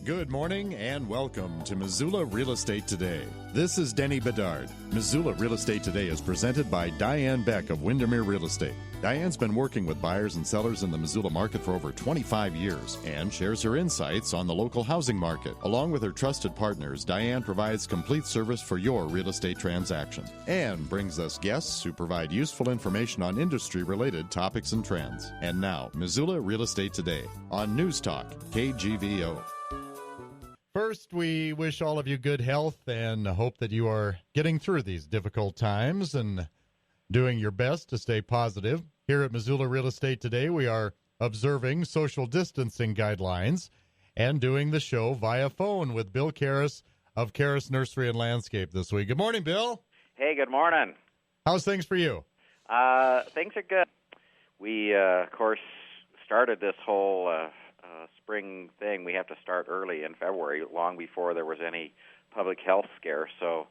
Good morning and welcome to Missoula Real Estate Today. This is Denny Bedard. Missoula Real Estate Today is presented by Diane Beck of Windermere Real Estate. Diane's been working with buyers and sellers in the Missoula market for over 25 years and shares her insights on the local housing market. Along with her trusted partners, Diane provides complete service for your real estate transaction and brings us guests who provide useful information on industry-related topics and trends. And now, Missoula Real Estate Today on News Talk, KGVO. First, we wish all of you good health and hope that you are getting through these difficult times and doing your best to stay positive. Here at Missoula Real Estate Today, we are observing social distancing guidelines and doing the show via phone with Bill Caras of Caras Nursery and Landscape this week. Good morning, Bill. Hey, good morning. How's things for you? Things are good. We, of course, started this whole spring thing. We have to start early in February, long before there was any public health scare. So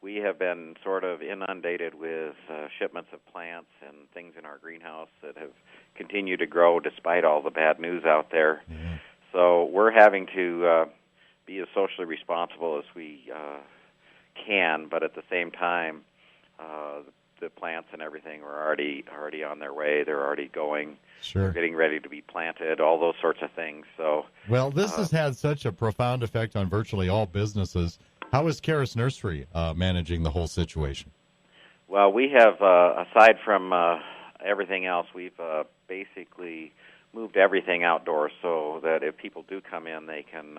we have been sort of inundated with shipments of plants and things in our greenhouse that have continued to grow despite all the bad news out there. Mm-hmm. So we're having to be as socially responsible as we can, but at the same time, the plants and everything are already on their way. They're already going. Sure. They're getting ready to be planted, all those sorts of things. So, well, this has had such a profound effect on virtually all businesses. How is Caras Nursery managing the whole situation? Well, we have, aside from everything else, we've basically moved everything outdoors so that if people do come in, they can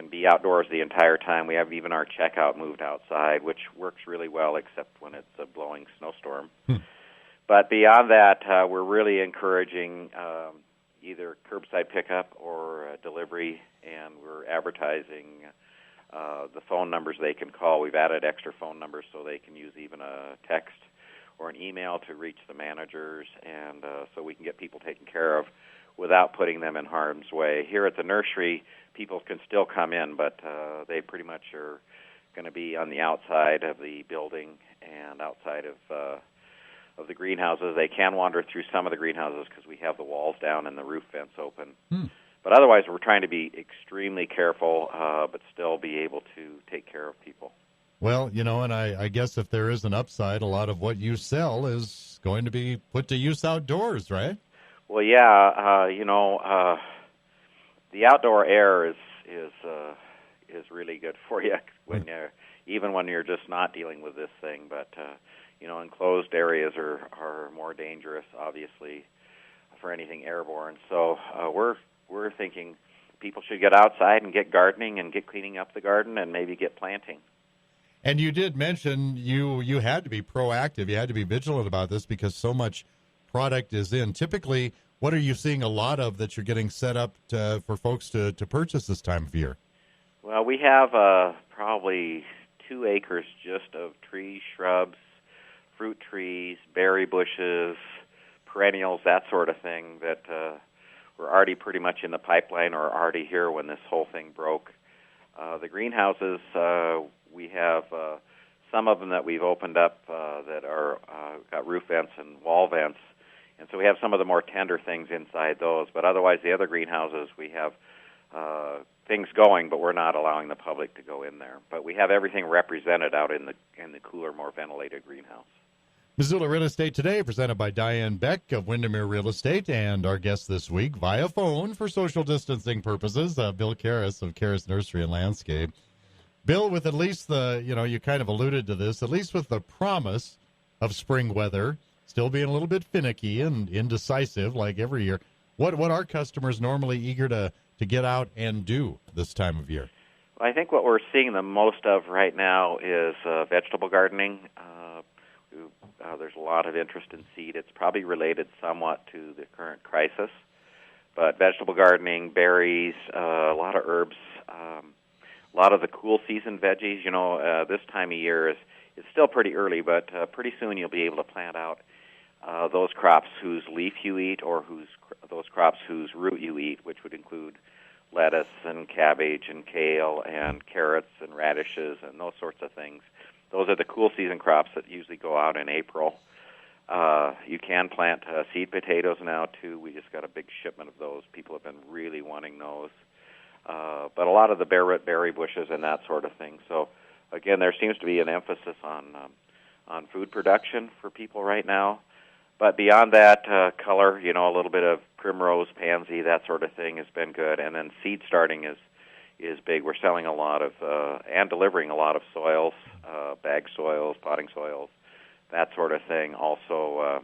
be outdoors the entire time. We have even our checkout moved outside, which works really well except when it's a blowing snowstorm. But beyond that, we're really encouraging either curbside pickup or delivery, and we're advertising the phone numbers they can call. We've added extra phone numbers so they can use even a text or an email to reach the managers, and so we can get people taken care of without putting them in harm's way. Here at the nursery, people can still come in, but they pretty much are going to be on the outside of the building and outside of the greenhouses. They can wander through some of the greenhouses because we have the walls down and the roof vents open. But otherwise, we're trying to be extremely careful, but still be able to take care of people. Well, you know, and I guess if there is an upside, a lot of what you sell is going to be put to use outdoors, right? Well, yeah, the outdoor air is really good for you even when you're just not dealing with this thing. But enclosed areas are more dangerous, obviously, for anything airborne. So we're thinking people should get outside and get gardening and get cleaning up the garden and maybe get planting. And you did mention you had to be proactive. You had to be vigilant about this because so much product is in. Typically, what are you seeing a lot of that you're getting set up for folks to purchase this time of year? Well, we have probably 2 acres just of trees, shrubs, fruit trees, berry bushes, perennials, that sort of thing that were already pretty much in the pipeline or already here when this whole thing broke. The greenhouses, we have some of them that we've opened up that are got roof vents and wall vents, and so we have some of the more tender things inside those. But otherwise, the other greenhouses, we have things going, but we're not allowing the public to go in there. But we have everything represented out in the cooler, more ventilated greenhouse. Missoula Real Estate Today, presented by Diane Beck of Windermere Real Estate, and our guest this week via phone for social distancing purposes, Bill Caras of Caras Nursery and Landscape. Bill, with at least you kind of alluded to this, at least with the promise of spring weather, still being a little bit finicky and indecisive like every year, what are customers normally eager to get out and do this time of year? Well, I think what we're seeing the most of right now is vegetable gardening. There's a lot of interest in seed. It's probably related somewhat to the current crisis. But vegetable gardening, berries, a lot of herbs, a lot of the cool season veggies. This time of year is still pretty early, but pretty soon you'll be able to plant out those crops whose leaf you eat or those crops whose root you eat, which would include lettuce and cabbage and kale and carrots and radishes and those sorts of things. Those are the cool season crops that usually go out in April. You can plant seed potatoes now, too. We just got a big shipment of those. People have been really wanting those. but a lot of the bare root berry bushes and that sort of thing. So, again, there seems to be an emphasis on food production for people right now. But beyond that, color, a little bit of primrose, pansy, that sort of thing has been good. And then seed starting is big. We're selling a lot of and delivering a lot of soils, bag soils, potting soils, that sort of thing. Also,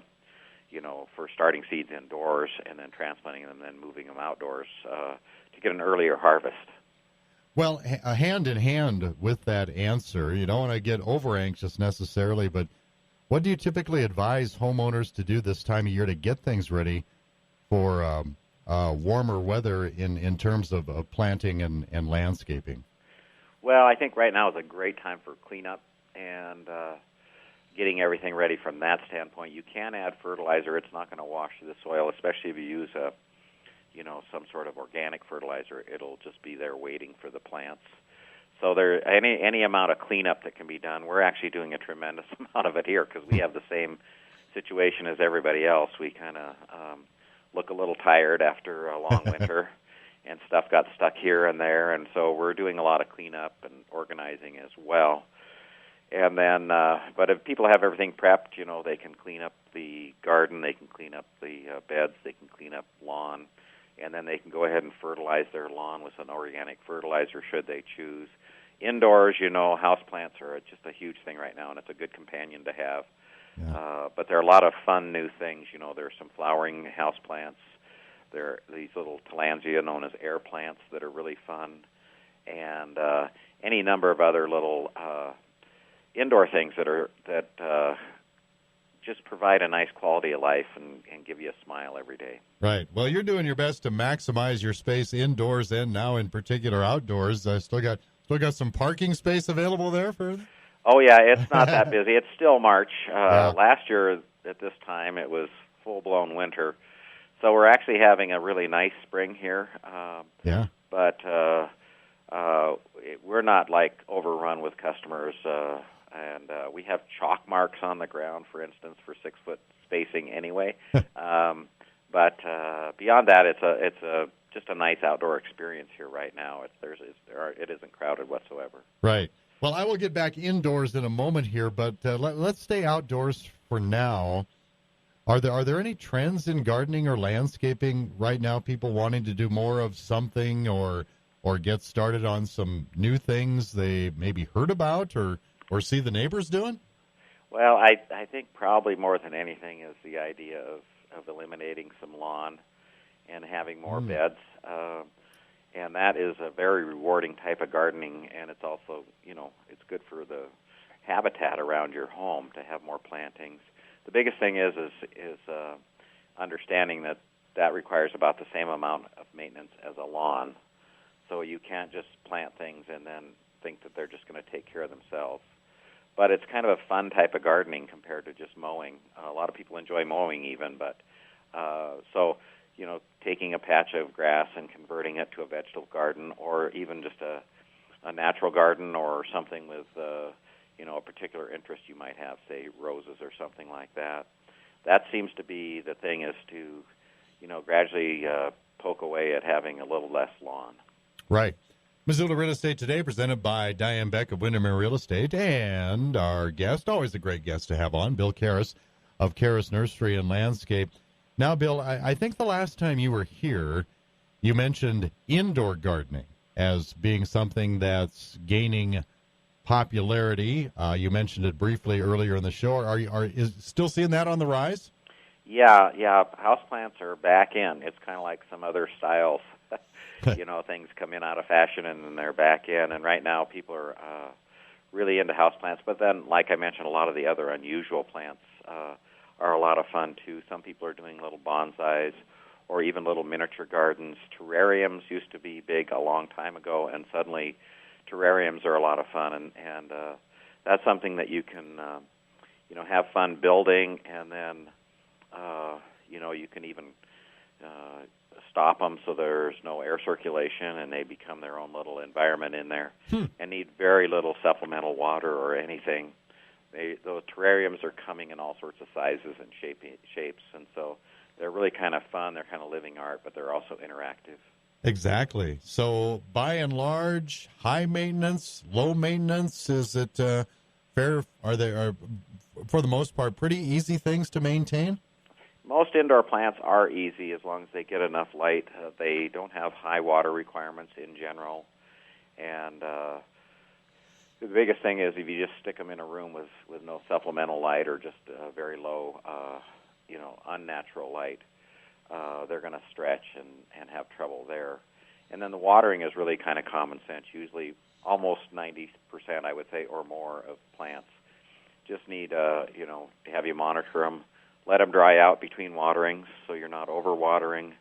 for starting seeds indoors and then transplanting them and then moving them outdoors to get an earlier harvest. Well, hand in hand with that answer, you don't want to get over anxious necessarily, but what do you typically advise homeowners to do this time of year to get things ready for warmer weather in terms of planting and landscaping? Well, I think right now is a great time for cleanup and getting everything ready from that standpoint. You can add fertilizer. It's not going to wash the soil, especially if you use some sort of organic fertilizer. It'll just be there waiting for the plants. So there, any amount of cleanup that can be done, we're actually doing a tremendous amount of it here because we have the same situation as everybody else. We kind of look a little tired after a long winter, and stuff got stuck here and there, and so we're doing a lot of cleanup and organizing as well. And then, but if people have everything prepped, they can clean up the garden, they can clean up the beds, they can clean up lawn, and then they can go ahead and fertilize their lawn with an organic fertilizer should they choose. Indoors, houseplants are just a huge thing right now, and it's a good companion to have. Yeah. But there are a lot of fun new things. There's some flowering houseplants. There are these little tillandsia known as air plants that are really fun, and any number of other little indoor things that just provide a nice quality of life and give you a smile every day. Right. Well, you're doing your best to maximize your space indoors and now in particular outdoors. Still got some parking space available there for? Oh yeah, it's not that busy. It's still March. Last year at this time it was full-blown winter, so we're actually having a really nice spring here. But we're not overrun with customers. And we have chalk marks on the ground, for instance, for 6-foot spacing anyway. But beyond that, it's just a nice outdoor experience here right now. It isn't crowded whatsoever. Right. Well, I will get back indoors in a moment here, but let's stay outdoors for now. Are there any trends in gardening or landscaping right now? People wanting to do more of something or get started on some new things they maybe heard about or see the neighbors doing? Well, I think probably more than anything is the idea of eliminating some lawn and having more beds. And that is a very rewarding type of gardening, and it's also, it's good for the habitat around your home to have more plantings. The biggest thing is understanding that requires about the same amount of maintenance as a lawn. So you can't just plant things and then think that they're just going to take care of themselves. But it's kind of a fun type of gardening compared to just mowing. A lot of people enjoy mowing even, but taking a patch of grass and converting it to a vegetable garden, or even just a natural garden or something with a particular interest you might have, say roses or something like that. That seems to be the thing, is to gradually poke away at having a little less lawn. Right. Missoula Real Estate Today, presented by Diane Beck of Windermere Real Estate, and our guest, always a great guest to have on, Bill Caras of Caras Nursery and Landscape. Now, Bill, I think the last time you were here, you mentioned indoor gardening as being something that's gaining popularity. You mentioned it briefly earlier in the show. Is still seeing that on the rise? Yeah. Houseplants are back in. It's kind of like some other styles. Things come in out of fashion and then they're back in. And right now people are really into houseplants. But then, like I mentioned, a lot of the other unusual plants are a lot of fun, too. Some people are doing little bonsais or even little miniature gardens. Terrariums used to be big a long time ago, and suddenly terrariums are a lot of fun. And that's something that you can, have fun building, and then, you can even stop them so there's no air circulation, and they become their own little environment in there and need very little supplemental water or anything. Those terrariums are coming in all sorts of sizes and shapes, and so they're really kind of fun. They're kind of living art, but they're also interactive. Exactly. So, by and large, high maintenance, low maintenance. Is it fair? Are for the most part pretty easy things to maintain? Most indoor plants are easy as long as they get enough light. They don't have high water requirements in general, and the biggest thing is if you just stick them in a room with no supplemental light or just very low, unnatural light, they're going to stretch and have trouble there. And then the watering is really kind of common sense. Usually almost 90%, I would say, or more of plants just need, to have you monitor them, let them dry out between waterings so you're not over-watering,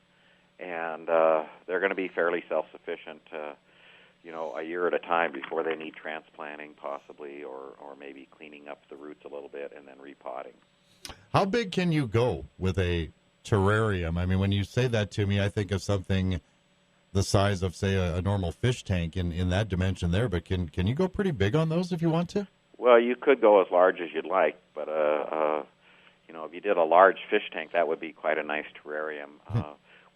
and they're going to be fairly self-sufficient, a year at a time before they need transplanting possibly or maybe cleaning up the roots a little bit and then repotting. How big can you go with a terrarium? I mean, when you say that to me, I think of something the size of, say, a normal fish tank in that dimension there, but can you go pretty big on those if you want to? Well, you could go as large as you'd like, but if you did a large fish tank, that would be quite a nice terrarium.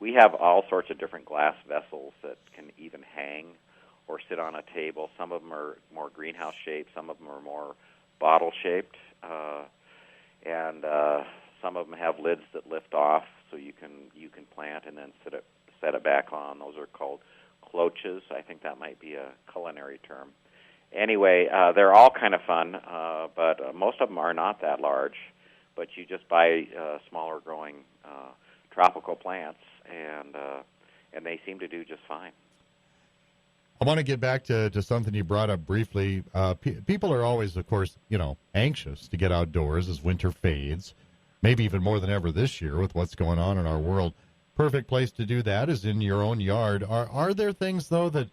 We have all sorts of different glass vessels that can even hang or sit on a table. Some of them are more greenhouse shaped, some of them are more bottle shaped, and some of them have lids that lift off, so you can plant and then set it back on. Those are called cloches. I think that might be a culinary term. Anyway, they're all kind of fun, but most of them are not that large. But you just buy smaller growing tropical plants, and they seem to do just fine. I want to get back to something you brought up briefly. People are always, of course, anxious to get outdoors as winter fades, maybe even more than ever this year with what's going on in our world. Perfect place to do that is in your own yard. Are there things, though, that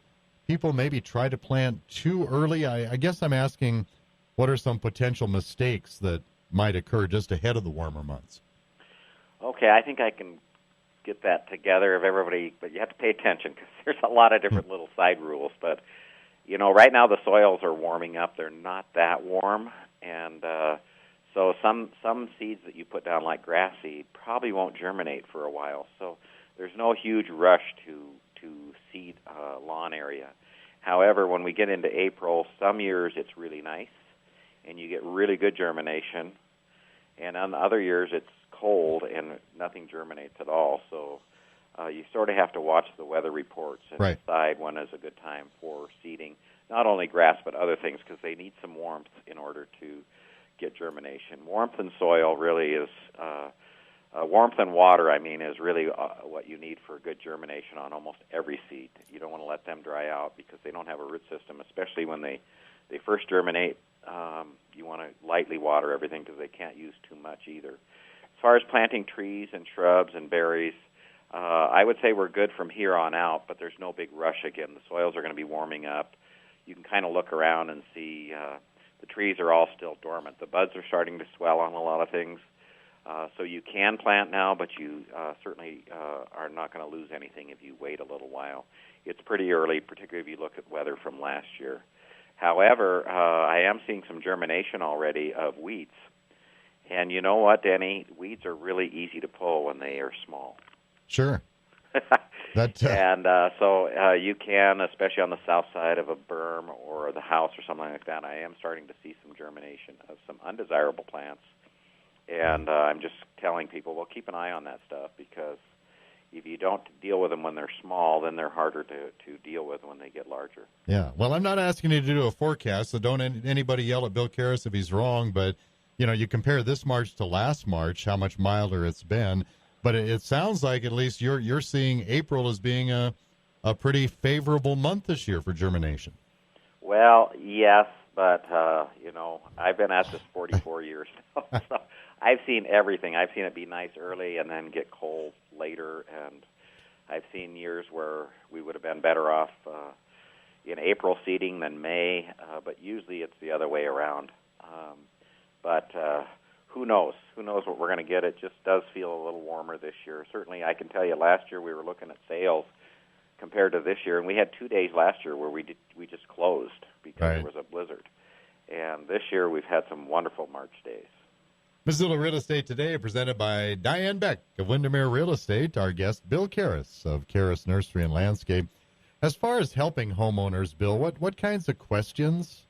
people maybe try to plant too early? I guess I'm asking, what are some potential mistakes that might occur just ahead of the warmer months? Okay, I think I can get that together of everybody, but you have to pay attention because there's a lot of different little side rules. But, right now the soils are warming up. They're not that warm, and so some seeds that you put down, like grass seed, probably won't germinate for a while. So there's no huge rush to seed lawn area. However, when we get into April, some years it's really nice, and you get really good germination, and on other years it's cold and nothing germinates at all. So you sort of have to watch the weather reports and decide when is a good time for seeding, not only grass but other things, because they need some warmth in order to get germination. Warmth in soil really is warmth and water, is really what you need for good germination on almost every seed. You don't want to let them dry out because they don't have a root system, especially when they first germinate. You want to lightly water everything because they can't use too much either. As far as planting trees and shrubs and berries, I would say we're good from here on out, but there's no big rush again. The soils are going to be warming up. You can kind of look around and see the trees are all still dormant. The buds are starting to swell on a lot of things. So you can plant now, but you certainly are not going to lose anything if you wait a little while. It's pretty early, particularly if you look at weather from last year. However, I am seeing some germination already of weeds. And you know what, Denny? Weeds are really easy to pull when they are small. Sure. And so you can, especially on the south side of a berm or the house or something like that, I am starting to see some germination of some undesirable plants. And I'm just telling people, well, keep an eye on that stuff, because if you don't deal with them when they're small, then they're harder to deal with when they get larger. Yeah. Well, I'm not asking you to do a forecast, so don't anybody yell at Bill Caras if he's wrong, but, you compare this March to last March, how much milder it's been. But it sounds like at least you're seeing April as being a pretty favorable month this year for germination. Well, yes, but, I've been at this 44 years now, so I've seen everything. I've seen it be nice early and then get cold later, and I've seen years where we would have been better off in April seeding than May, but usually it's the other way around. But who knows? Who knows what we're going to get? It just does feel a little warmer this year. Certainly, I can tell you last year we were looking at sales compared to this year, and we had 2 days last year where we just closed because there was a blizzard. And this year we've had some wonderful March days. Missoula Real Estate Today, presented by Diane Beck of Windermere Real Estate. Our guest, Bill Caras of Caras Nursery and Landscape. As far as helping homeowners, Bill, what kinds of questions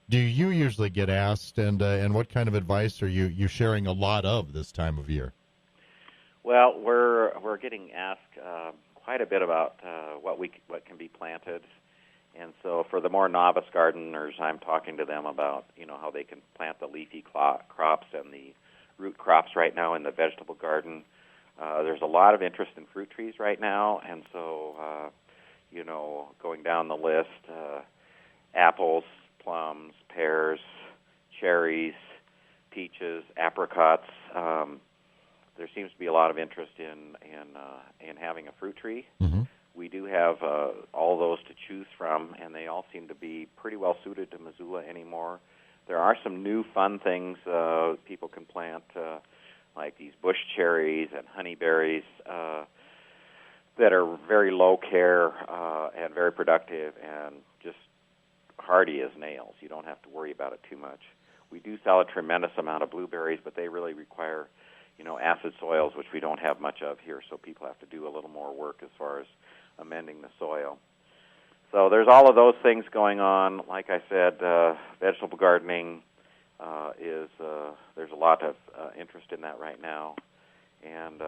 do you usually get asked, and what kind of advice are you sharing a lot of this time of year? Well, we're getting asked quite a bit about what can be planted, and so for the more novice gardeners, I'm talking to them about how they can plant the leafy crops and the root crops right now in the vegetable garden. There's a lot of interest in fruit trees right now, and so going down the list, apples, plums, pears, cherries, peaches, apricots. There seems to be a lot of interest in having a fruit tree. Mm-hmm. We do have all those to choose from, and they all seem to be pretty well suited to Missoula anymore. There are some new fun things people can plant, like these bush cherries and honeyberries that are very low care and very productive and just hardy as nails. You don't have to worry about it too much. We do sell a tremendous amount of blueberries, but they really require acid soils, which we don't have much of here, so people have to do a little more work as far as amending the soil. So there's all of those things going on. Like I said, vegetable gardening there's a lot of interest in that right now, and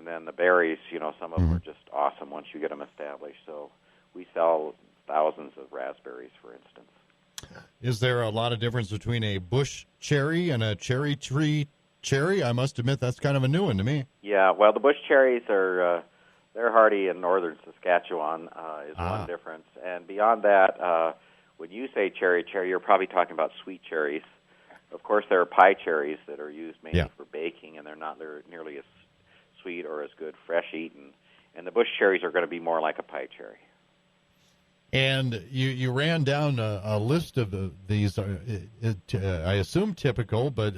then the berries, some of them are just awesome once you get them established. So we sell thousands of raspberries, for instance. Is there a lot of difference between a bush cherry and a cherry tree cherry? I must admit that's kind of a new one to me. Yeah, well, the bush cherries are they're hardy in northern Saskatchewan is one difference. And beyond that, when you say cherry, you're probably talking about sweet cherries. Of course, there are pie cherries that are used mainly for baking, and they're not nearly as sweet or as good fresh eaten. And the bush cherries are going to be more like a pie cherry. And you ran down a list of these, I assume typical, but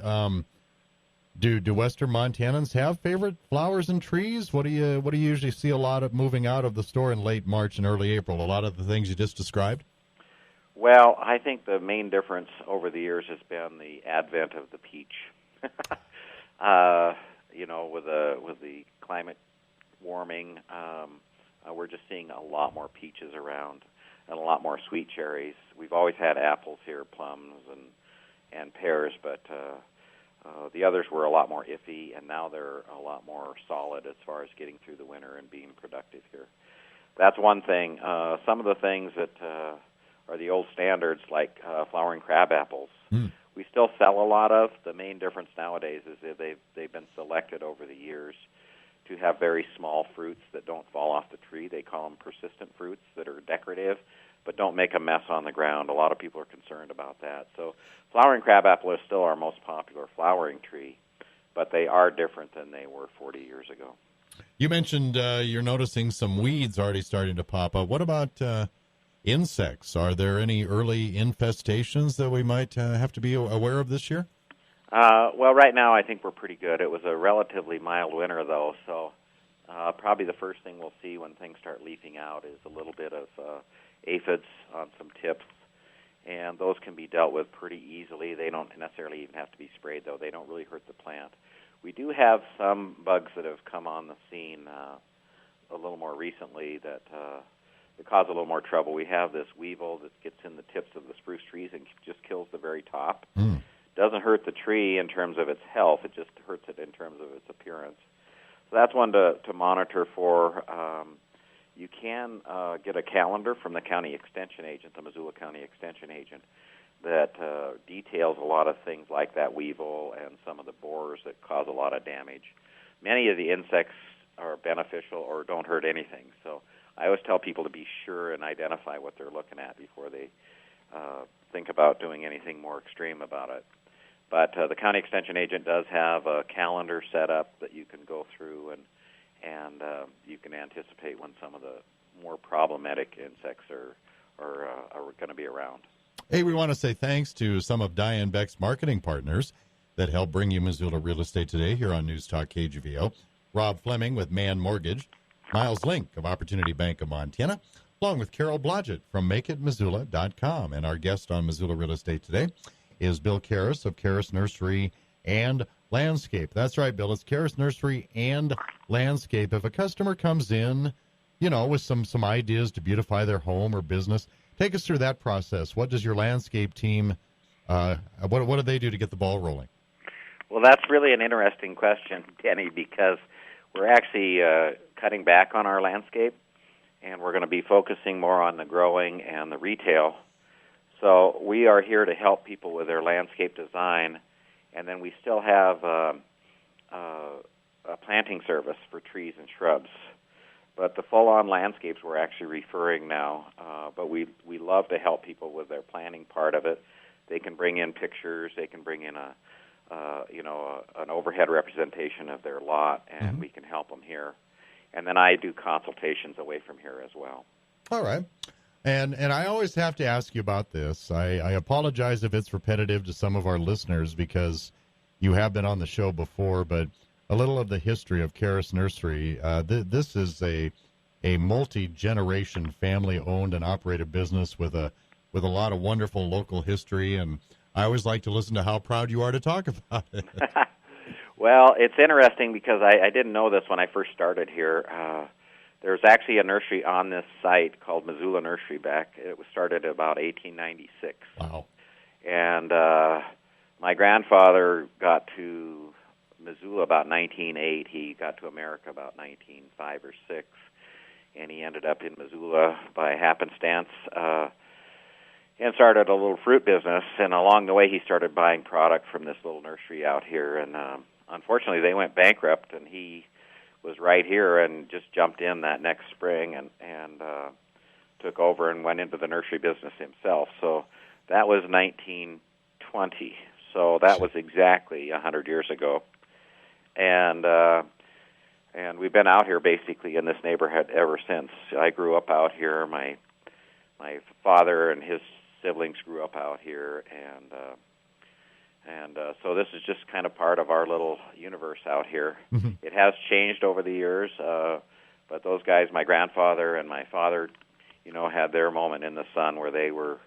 do Western Montanans have favorite flowers and trees? What do you usually see a lot of moving out of the store in late March and early April? A lot of the things you just described? Well, I think the main difference over the years has been the advent of the peach. With the climate warming, we're just seeing a lot more peaches around and a lot more sweet cherries. We've always had apples here, plums and pears, but the others were a lot more iffy, and now they're a lot more solid as far as getting through the winter and being productive here. That's one thing. Some of the things that are the old standards, like flowering crab apples, we still sell a lot of. The main difference nowadays is that they've been selected over the years to have very small fruits that don't fall off the tree. They call them persistent fruits that are decorative but don't make a mess on the ground. A lot of people are concerned about that. So flowering crabapple is still our most popular flowering tree, but they are different than they were 40 years ago. You mentioned you're noticing some weeds already starting to pop up. What about insects? Are there any early infestations that we might have to be aware of this year? Well, right now I think we're pretty good. It was a relatively mild winter, though, so probably the first thing we'll see when things start leafing out is a little bit of aphids on some tips, and those can be dealt with pretty easily. They don't necessarily even have to be sprayed, though. They don't really hurt the plant. We do have some bugs that have come on the scene a little more recently that cause a little more trouble. We have this weevil that gets in the tips of the spruce trees and just kills the very top. Doesn't hurt the tree in terms of its health. It just hurts it in terms of its appearance. So that's one to monitor for. You can get a calendar from the county extension agent, the Missoula County extension agent, that details a lot of things like that weevil and some of the borers that cause a lot of damage. Many of the insects are beneficial or don't hurt anything. So I always tell people to be sure and identify what they're looking at before they think about doing anything more extreme about it. But the county extension agent does have a calendar set up that you can go through, and you can anticipate when some of the more problematic insects are going to be around. Hey, we want to say thanks to some of Diane Beck's marketing partners that help bring you Missoula Real Estate Today here on News Talk KGVO. Rob Fleming with Man Mortgage, Miles Link of Opportunity Bank of Montana, along with Carol Blodgett from MakeItMissoula.com. And our guest on Missoula Real Estate Today is Bill Caras of Caras Nursery and Landscape. That's right, Bill. It's Caras Nursery and Landscape. If a customer comes in, with some ideas to beautify their home or business, take us through that process. What does your landscape team, what do they do to get the ball rolling? Well, that's really an interesting question, Denny, because we're actually cutting back on our landscape, and we're going to be focusing more on the growing and the retail. So we are here to help people with their landscape design, and then we still have a planting service for trees and shrubs. But the full-on landscapes we're actually referring now, but we love to help people with their planning part of it. They can bring in pictures, they can bring in an overhead representation of their lot, and we can help them here. And then I do consultations away from here as well. All right. And I always have to ask you about this. I apologize if it's repetitive to some of our listeners because you have been on the show before, but a little of the history of Caras Nursery. This is a multi-generation family-owned and operated business with a lot of wonderful local history, and I always like to listen to how proud you are to talk about it. Well, it's interesting because I didn't know this when I first started here. There's actually a nursery on this site called Missoula Nursery It was started about 1896. Wow. And my grandfather got to Missoula about 1908. He got to America about 1905 or 6, and he ended up in Missoula by happenstance and started a little fruit business. And along the way, he started buying product from this little nursery out here. And unfortunately, they went bankrupt, and he was right here and just jumped in that next spring and took over and went into the nursery business himself. So that was 1920. So that was exactly 100 years ago. And we've been out here basically in this neighborhood ever since. I grew up out here. My father and his siblings grew up out here, and so this is just kind of part of our little universe out here. Mm-hmm. It has changed over the years, but those guys, my grandfather and my father, had their moment in the sun where they were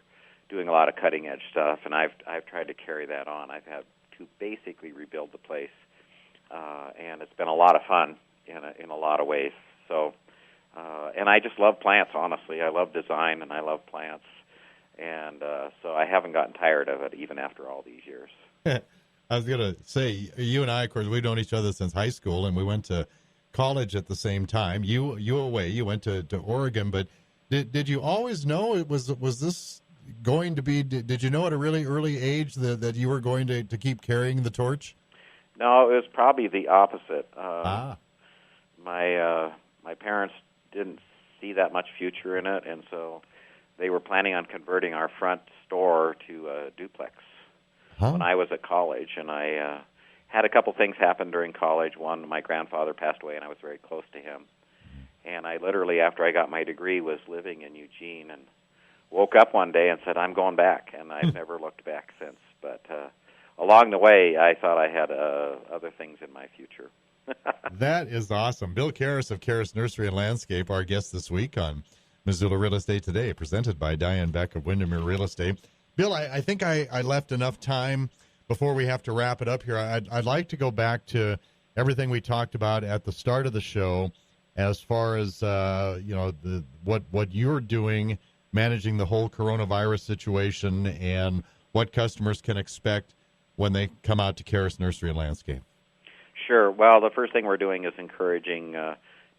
doing a lot of cutting edge stuff, and I've tried to carry that on. I've had to basically rebuild the place. And it's been a lot of fun in a lot of ways. So, and I just love plants, honestly. I love design and I love plants. And so I haven't gotten tired of it even after all these years. I was going to say, you and I, of course, we've known each other since high school, and we went to college at the same time. You away, you went to Oregon, but did you always know it was this going to be, did you know at a really early age that you were going to keep carrying the torch? No, it was probably the opposite. My parents didn't see that much future in it, and so they were planning on converting our front store to a duplex when I was at college. And I had a couple things happen during college. One, my grandfather passed away, and I was very close to him. And I literally, after I got my degree, was living in Eugene and woke up one day and said, I'm going back, and I've never looked back since. But along the way, I thought I had other things in my future. That is awesome. Bill Caras of Caras Nursery and Landscape, our guest this week on Missoula Real Estate Today, presented by Diane Beck of Windermere Real Estate. Bill, I think I left enough time before we have to wrap it up here. I'd like to go back to everything we talked about at the start of the show as far as what you're doing, managing the whole coronavirus situation, and what customers can expect when they come out to Caras Nursery and Landscape. Sure. Well, the first thing we're doing is encouraging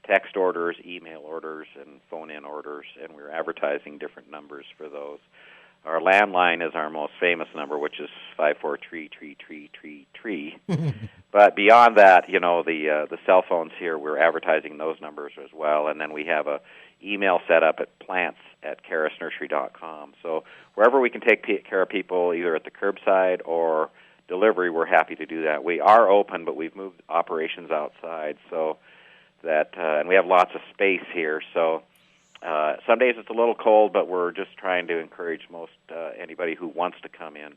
text orders, email orders, and phone-in orders, and we're advertising different numbers for those. Our landline is our most famous number, which is 543-3333. But beyond that, the cell phones here, we're advertising those numbers as well, and then we have a email set up at plants@carasnursery.com. So wherever we can take care of people, either at the curbside or delivery, we're happy to do that. We are open, but we've moved operations outside, so that and we have lots of space here. So some days it's a little cold, but we're just trying to encourage anybody who wants to come in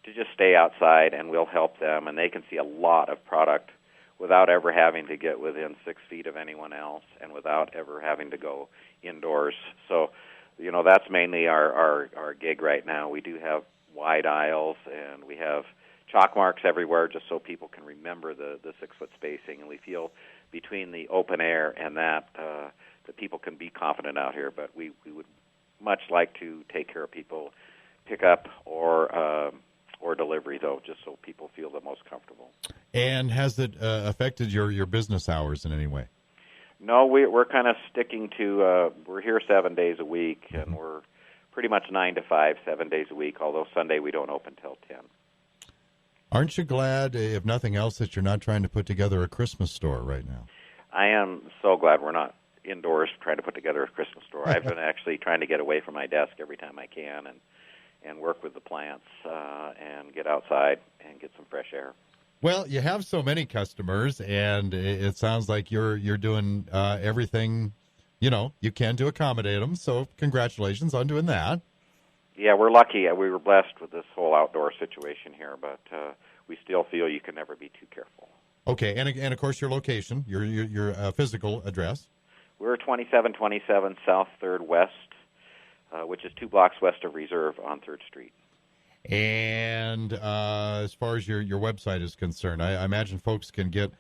to just stay outside, and we'll help them, and they can see a lot of product without ever having to get within 6 feet of anyone else and without ever having to go indoors. So, that's mainly our gig right now. We do have wide aisles, and we have chalk marks everywhere just so people can remember the 6-foot spacing. And we feel between the open air and that people can be confident out here. But we would much like to take care of people, pick up or delivery, though, just so people feel the most comfortable. And has it affected your business hours in any way? No, we're kind of sticking to, we're here 7 days a week, and we're pretty much 9 to 5, 7 days a week, although Sunday we don't open till 10. Aren't you glad, if nothing else, that you're not trying to put together a Christmas store right now? I am so glad we're not indoors trying to put together a Christmas store. I've been actually trying to get away from my desk every time I can and work with the plants and get outside and get some fresh air. Well, you have so many customers, and it sounds like you're doing everything, you can to accommodate them. So congratulations on doing that. Yeah, we're lucky. We were blessed with this whole outdoor situation here, but we still feel you can never be too careful. Okay, and of course your location, your physical address. We're 2727 South 3rd West, which is 2 blocks west of Reserve on 3rd Street. And as far as your website is concerned, I imagine folks can get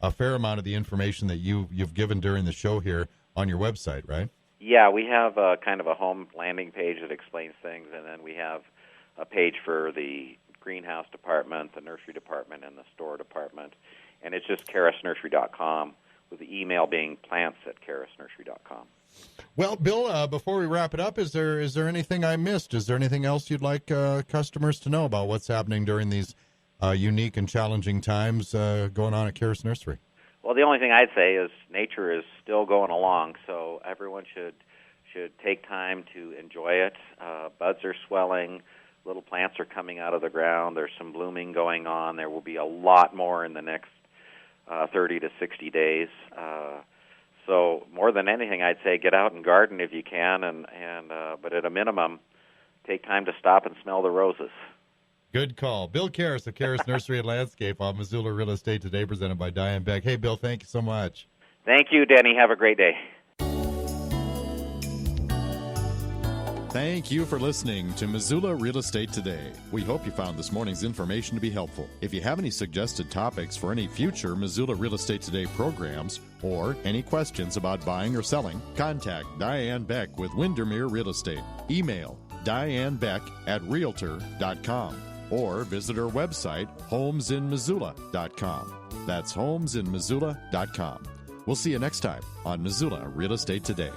a fair amount of the information that you've given during the show here on your website, right? Yeah, we have kind of a home landing page that explains things, and then we have a page for the greenhouse department, the nursery department, and the store department. And it's just carasnursery.com, with the email being plants@carasnursery.com. Well, Bill, before we wrap it up, is there anything I missed? Is there anything else you'd like customers to know about what's happening during these unique and challenging times going on at Caras Nursery? Well, the only thing I'd say is nature is still going along, so everyone should take time to enjoy it. Buds are swelling. Little plants are coming out of the ground. There's some blooming going on. There will be a lot more in the next 30 to 60 days. So more than anything, I'd say get out and garden if you can, but at a minimum, take time to stop and smell the roses. Good call. Bill Caras of Caras Nursery and Landscape on Missoula Real Estate Today, presented by Diane Beck. Hey, Bill, thank you so much. Thank you, Denny. Have a great day. Thank you for listening to Missoula Real Estate Today. We hope you found this morning's information to be helpful. If you have any suggested topics for any future Missoula Real Estate Today programs or any questions about buying or selling, contact Diane Beck with Windermere Real Estate. Email dianebeck@realtor.com or visit her website, homesinmissoula.com. That's homesinmissoula.com. We'll see you next time on Missoula Real Estate Today.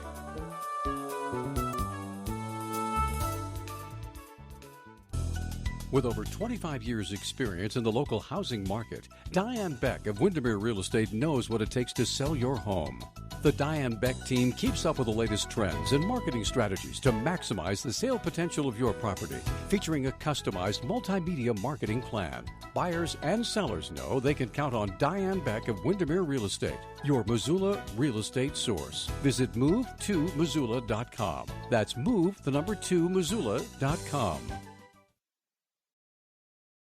With over 25 years' experience in the local housing market, Diane Beck of Windermere Real Estate knows what it takes to sell your home. The Diane Beck team keeps up with the latest trends and marketing strategies to maximize the sale potential of your property, featuring a customized multimedia marketing plan. Buyers and sellers know they can count on Diane Beck of Windermere Real Estate, your Missoula real estate source. Visit move2missoula.com. That's move2missoula.com.